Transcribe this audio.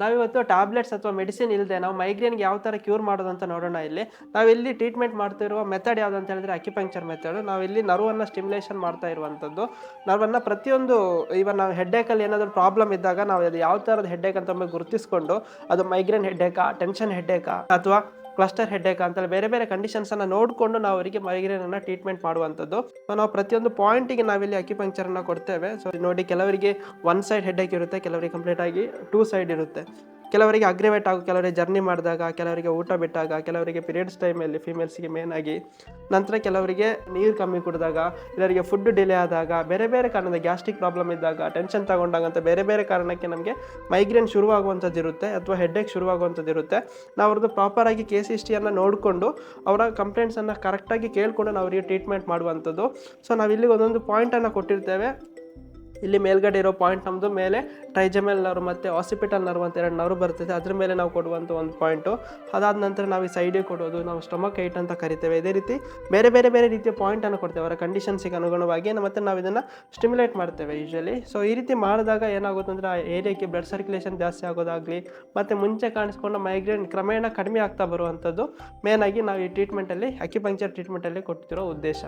ನಾವಿವತ್ತು ಟ್ಯಾಬ್ಲೆಟ್ಸ್ ಅಥವಾ ಮೆಡಿಸಿನ್ ಇಲ್ಲದೆ ನಾವು ಮೈಗ್ರೇನ್ಗೆ ಯಾವ ಥರ ಕ್ಯೂರ್ ಮಾಡೋದು ಅಂತ ನೋಡೋಣ ಇಲ್ಲಿ. ನಾವಿಲ್ಲಿ ಟ್ರೀಟ್ಮೆಂಟ್ ಮಾಡ್ತಿರುವ ಮೆಥಡ್ ಯಾವುದು ಅಂತ ಹೇಳಿದ್ರೆ ಅಕ್ಯುಪಂಕ್ಚರ್ ಮೆಥಡ್. ನಾವಿಲ್ಲಿ ನರ್ವನ್ನ ಸ್ಟಿಮ್ಯುಲೇಷನ್ ಮಾಡ್ತಾ ಇರುವಂಥದ್ದು. ನರ್ವನ್ನ ಪ್ರತಿಯೊಂದು ಈವನ್ ನಾವು ಹೆಡ್ಡೇಕಲ್ಲಿ ಏನಾದರೂ ಪ್ರಾಬ್ಲಮ್ ಇದ್ದಾಗ ನಾವು ಅದು ಯಾವ ಥರದ ಹೆಡ್ಡೇಕ್ ಅಂತ ಒಮ್ಮೆ ಗುರುತಿಸ್ಕೊಂಡು ಅದು ಮೈಗ್ರೇನ್ ಹೆಡ್ಡೇಕಾ, ಟೆನ್ಷನ್ ಹೆಡ್ಡೇಕಾ ಅಥವಾ ಕ್ಲಸ್ಟರ್ ಹೆಡ್ಡೇಕ್ ಅಂತೇಳಿ ಬೇರೆ ಬೇರೆ ಕಂಡೀಷನ್ಸನ್ನು ನೋಡಿಕೊಂಡು ನಾವು ಅವರಿಗೆ ಮೈಗ್ರೇನನ್ನು ಟ್ರೀಟ್ಮೆಂಟ್ ಮಾಡುವಂಥದ್ದು. ಸೊ ನಾವು ಪ್ರತಿಯೊಂದು ಪಾಯಿಂಟಿಗೆ ನಾವಿಲ್ಲಿ ಅಕ್ಯುಪಂಕ್ಚರನ್ನು ಕೊಡ್ತೇವೆ. ಸೊ ನೋಡಿ, ಕೆಲವರಿಗೆ ಒನ್ ಸೈಡ್ ಹೆಡ್ಡೇಕ್ ಇರುತ್ತೆ, ಕೆಲವರಿಗೆ ಕಂಪ್ಲೀಟ್ ಆಗಿ ಟೂ ಸೈಡ್ ಇರುತ್ತೆ. ಕೆಲವರಿಗೆ ಅಗ್ರಿವೇಟ್ ಆಗೋ, ಕೆಲವರಿಗೆ ಜರ್ನಿ ಮಾಡಿದಾಗ, ಕೆಲವರಿಗೆ ಊಟ ಬಿಟ್ಟಾಗ, ಕೆಲವರಿಗೆ ಪೀರಿಯಡ್ಸ್ ಟೈಮಲ್ಲಿ ಫೀಮೇಲ್ಸ್ಗೆ ಮೇನ್ ಆಗಿ, ನಂತರ ಕೆಲವರಿಗೆ ನೀರು ಕಮ್ಮಿ ಕುಡಿದಾಗ, ಕೆಲವರಿಗೆ ಫುಡ್ ಡಿಲೇ ಆದಾಗ, ಬೇರೆ ಬೇರೆ ಕಾರಣದ ಗ್ಯಾಸ್ಟ್ರಿಕ್ ಪ್ರಾಬ್ಲಮ್ ಇದ್ದಾಗ, ಟೆನ್ಷನ್ ತಗೊಂಡಾಗ ಅಂತ ಬೇರೆ ಬೇರೆ ಕಾರಣಕ್ಕೆ ನಮಗೆ ಮೈಗ್ರೇನ್ ಶುರುವಾಗುವಂಥದ್ದು ಇರುತ್ತೆ ಅಥವಾ ಹೆಡ್ಡೇಕ್ ಶುರುವಾಗುವಂಥದ್ದು ಇರುತ್ತೆ. ನಾವು ಅವ್ರದ್ದು ಪ್ರಾಪರಾಗಿ ಕೇಸ್ ಹಿಸ್ಟ್ರಿಯನ್ನು ನೋಡಿಕೊಂಡು ಅವರ ಕಂಪ್ಲೇಂಟ್ಸನ್ನು ಕರೆಕ್ಟಾಗಿ ಕೇಳಿಕೊಂಡು ನಾವು ಅವರಿಗೆ ಟ್ರೀಟ್ಮೆಂಟ್ ಮಾಡುವಂಥದ್ದು. ಸೊ ನಾವಿಲ್ಲಿ ಒಂದೊಂದು ಪಾಯಿಂಟನ್ನು ಕೊಟ್ಟಿರ್ತೇವೆ. ಇಲ್ಲಿ ಮೇಲ್ಗಡೆ ಇರೋ ಪಾಯಿಂಟ್ ನಮ್ಮದು ಮೇಲೆ ಟ್ರೈಜೆಮಲ್ ನರ್ವ್ ಮತ್ತು ಆಸಿಪಿಟಲ್ ನರ್ವ್ ಅಂತ 2 ನರ್ವ್ ಬರ್ತದೆ. ಅದ್ರ ಮೇಲೆ ನಾವು ಕೊಡುವಂಥ ಒಂದು ಪಾಯಿಂಟು. ಅದಾದ ನಂತರ ನಾವು ಈ ಸೈಡಿಗೆ ಕೊಡೋದು, ನಾವು ಸ್ಟಮಕ್ ಏಟ್ ಅಂತ ಕರಿತೇವೆ. ಇದೇ ರೀತಿ ಬೇರೆ ಬೇರೆ ಬೇರೆ ರೀತಿಯ ಪಾಯಿಂಟನ್ನು ಕೊಡ್ತೇವೆ ಅವರ ಕಂಡೀಷನ್ಸಿಗೆ ಅನುಗುಣವಾಗಿ. ಮತ್ತು ನಾವು ಇದನ್ನು ಸ್ಟಿಮ್ಯುಲೇಟ್ ಮಾಡ್ತೇವೆ ಯೂಶ್ವಲಿ. ಸೊ ಈ ರೀತಿ ಮಾಡಿದಾಗ ಏನಾಗುತ್ತೆ ಅಂದರೆ ಆ ಏರಿಯಾಕ್ಕೆ ಬ್ಲಡ್ ಸರ್ಕ್ಯುಲೇಷನ್ ಜಾಸ್ತಿ ಆಗೋದಾಗಲಿ ಮತ್ತು ಮುಂಚೆ ಕಾಣಿಸ್ಕೊಂಡ ಮೈಗ್ರೇನ್ ಕ್ರಮೇಣ ಕಡಿಮೆ ಆಗ್ತಾ ಬರುವಂಥದ್ದು ಮೇನಾಗಿ ನಾವು ಈ ಟ್ರೀಟ್ಮೆಂಟಲ್ಲಿ ಅಕ್ಯುಪಂಕ್ಚರ್ ಟ್ರೀಟ್ಮೆಂಟಲ್ಲಿ ಕೊಡ್ತಿರೋ ಉದ್ದೇಶ.